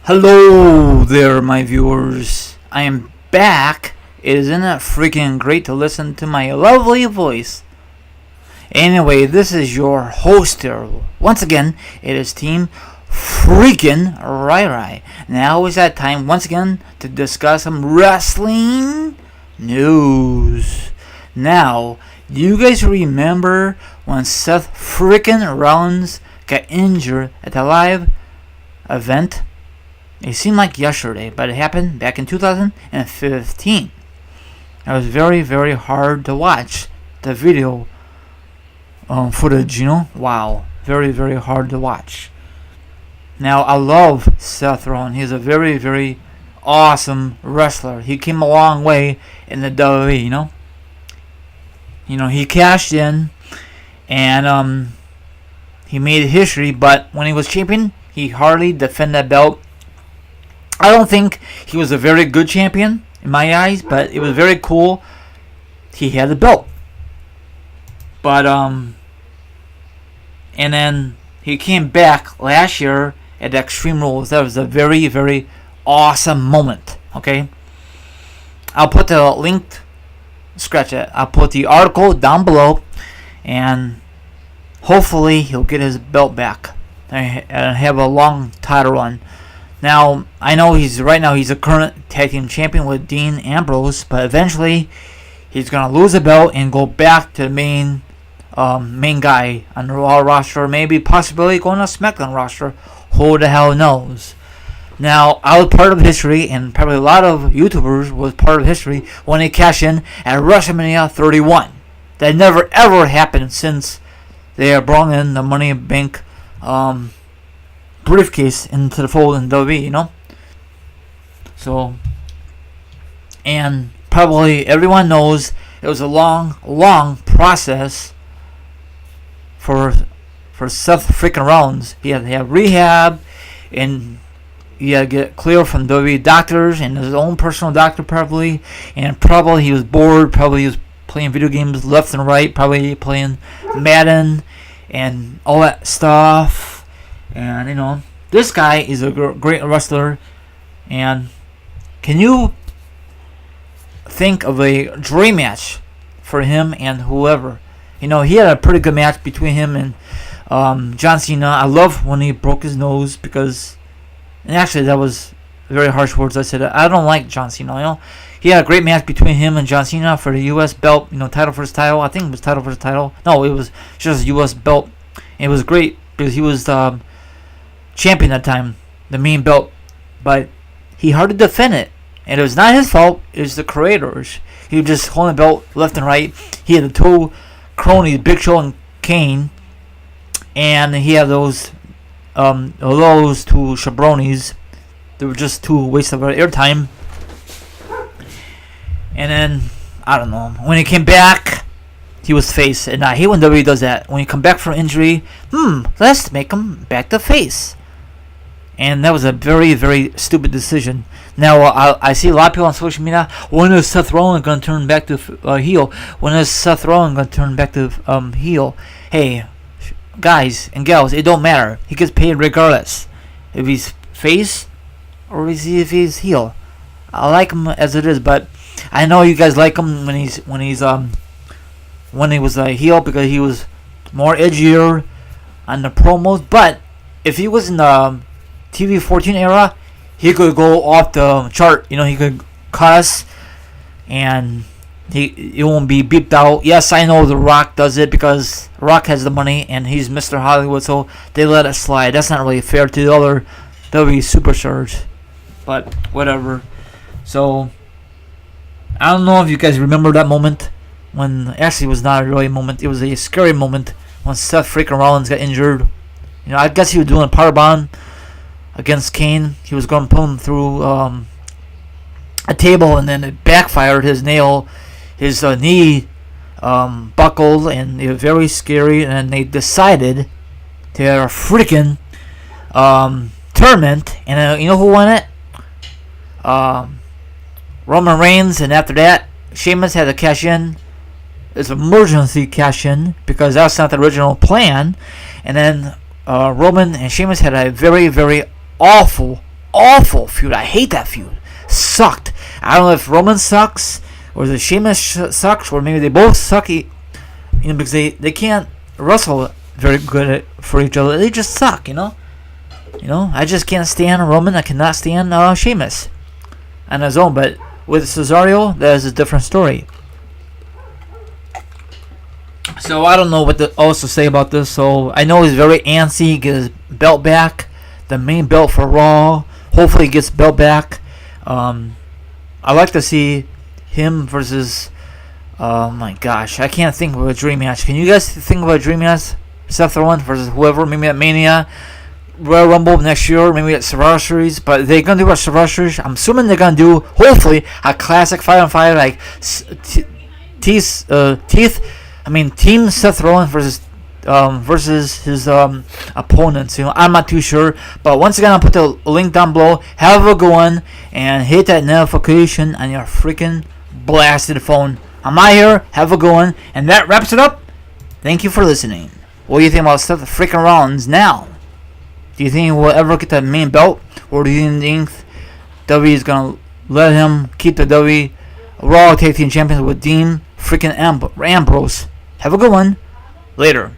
Hello there, my viewers. I am back. Isn't it freaking great to listen to my lovely voice? Anyway, this is your host here. Once again, it is Team Freaking Rai. Now is that time once again to discuss some wrestling news. Now, do you guys remember when Seth freaking Rollins got injured at the live event? It seemed like yesterday, but it happened back in 2015. It was very, very hard to watch the video footage, Wow. Very, very hard to watch. Now, I love Seth Rollins. He's a very, very awesome wrestler. He came a long way in the WWE, he cashed in and he made history, but when he was champion, he hardly defended that belt. I don't think he was a very good champion in my eyes, but it was very cool. He had the belt. But and then he came back last year at Extreme Rules. That was a very, very awesome moment. Okay? I'll put the link, scratch it. I'll put the article down below, and hopefully he'll get his belt back and have a long title run. Now, I know he's a current tag team champion with Dean Ambrose, but eventually he's gonna lose the belt and go back to the main guy on the Raw roster, maybe possibly going to SmackDown roster. Who the hell knows? Now, I was part of history, and probably a lot of YouTubers was part of history when they cashed in at WrestleMania 31. That never ever happened since they brought in the Money in Bank briefcase into the fold in WWE, So, and probably everyone knows it was a long, long process for Seth freaking Rollins. He had to have rehab, and he had to get clear from WWE doctors and his own personal doctor probably, and probably he was bored. Probably he was playing video games left and right. Probably playing Madden and all that stuff. And, this guy is a great wrestler. And can you think of a dream match for him and whoever? He had a pretty good match between him and John Cena. I love when he broke his nose because, and actually that was very harsh words I said. I don't like John Cena. He had a great match between him and John Cena for the U.S. belt. Title versus title. I think it was title versus title. No, it was just U.S. belt. It was great because he was champion at the time, the main belt, but he hardly defended it, and it was not his fault. It was the creators. He was just holding the belt left and right. He had the two cronies, Big Show and Kane, and he had those two jabronis. They were just two wastes of airtime. And then I don't know, when he came back, he was face, and I hate when WWE does that. When you come back from injury, let's make him back to face. And that was a very, very stupid decision. Now, I see a lot of people on social media, when is Seth Rollins going to turn back to heel? When is Seth Rollins going to turn back to heel? Hey, guys and gals, it don't matter. He gets paid regardless. If he's face or if he's heel. I like him as it is, but I know you guys like him when he was a heel because he was more edgier on the promos. But if he was in the TV 14 era, he could go off the chart. He could cuss, and it won't be beeped out. Yes, I know The Rock does it because Rock has the money and he's Mr. Hollywood, so they let it slide. That's not really fair to the other WWE superstars, but whatever. So I don't know if you guys remember that moment when actually it was not a really moment. It was a scary moment when Seth freaking Rollins got injured. I guess he was doing a powerbomb against Kane. He was going to put him through a table, and then it backfired. His knee buckled, and it was very scary. And they decided to have a freaking tournament, and you know who won it? Roman Reigns, and after that, Sheamus had to cash in. It's emergency cash in because that's not the original plan. And then Roman and Sheamus had a very, very awful awful feud. I hate that feud. Sucked. I don't know if Roman sucks or the Sheamus sucks, or maybe they both suck. Because they can't wrestle very good for each other. They just suck. I just can't stand Roman. I cannot stand Sheamus on his own. But with Cesaro, that is a different story. So I don't know what to also say about this. So I know he's very antsy. Get his belt back, the main belt for Raw. Hopefully he gets belt back. I like to see him versus. Oh my gosh, I can't think of a dream match. Can you guys think of a dream match? Seth Rollins versus whoever, maybe at Mania, Royal Rumble next year, maybe at Survivor Series. But they're gonna do a Survivor Series. I'm assuming they're gonna do, hopefully, a classic 5-on-5 like Team Seth Rollins versus his opponents. I'm not too sure. But once again, I'll put the link down below. Have a good one and hit that notification on your freaking blasted phone. I'm out here. Have a good one. And that wraps it up. Thank you for listening. What do you think about Seth freaking Rollins now? Do you think he will ever get that main belt? Or do you think WWE is going to let him keep the WWE Raw Tag Team Champions with Dean freaking Ambrose? Have a good one. Later.